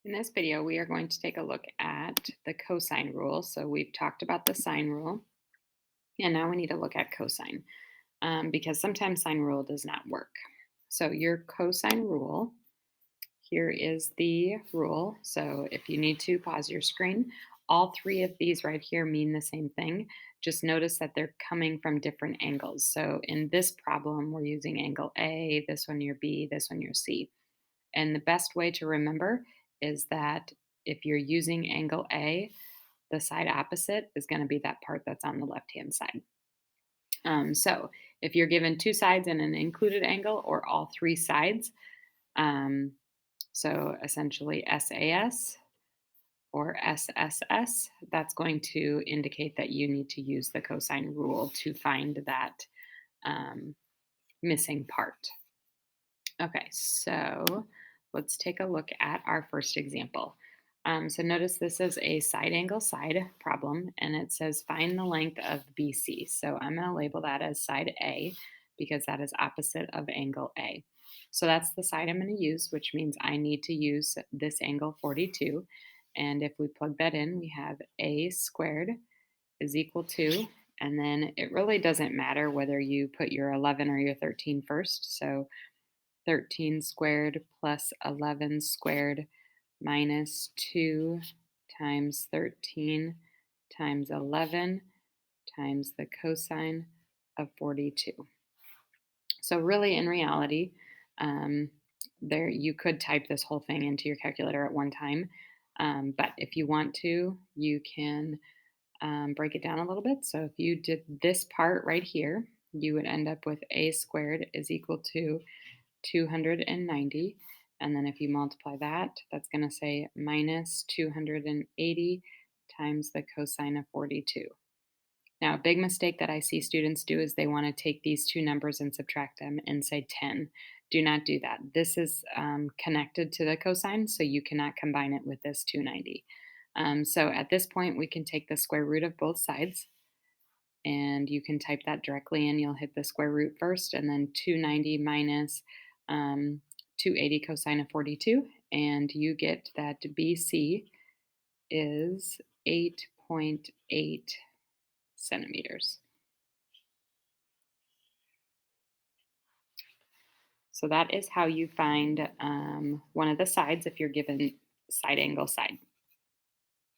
In this video, we are going to take a look at the cosine rule. So we've talked about the sine rule, and now we need to look at cosine because sometimes sine rule does not work. So your cosine rule, here is the rule. So if you need to pause your screen, all three of these right here mean the same thing. Just notice that they're coming from different angles. So in this problem, we're using angle A, this one your B, this one your C. And the best way to remember is that if you're using angle A, the side opposite is going to be that part that's on the left hand side. So if you're given two sides and an included angle, or all three sides, um, so essentially SAS or SSS, that's going to indicate that you need to use the cosine rule to find that um, missing part. Okay, so let's take a look at our first example. So notice this is a side angle side problem, and it says find the length of BC. So I'm going to label that as side A because that is opposite of angle A. So that's the side I'm going to use, which means I need to use this angle 42. And if we plug that in, we have A squared is equal to, and then it really doesn't matter whether you put your 11 or your 13 first. So 13 squared plus 11 squared minus 2 times 13 times 11 times the cosine of 42. So really, in reality, um, there you could type this whole thing into your calculator at one time, but if you want to, you can break it down a little bit. So if you did this part right here, you would end up with a squared is equal to 290. And then if you multiply that, that's going to say minus 280 times the cosine of 42. Now, a big mistake that I see students do is they want to take these two numbers and subtract them and say 10. Do not do that. This is connected to the cosine, so you cannot combine it with this 290. So at this point, we can take the square root of both sides, and you can type that directly in. You'll hit the square root first, and then 290 minus 280 cosine of 42, and you get that BC is 8.8 centimeters. So that is how you find one of the sides if you're given side angle side.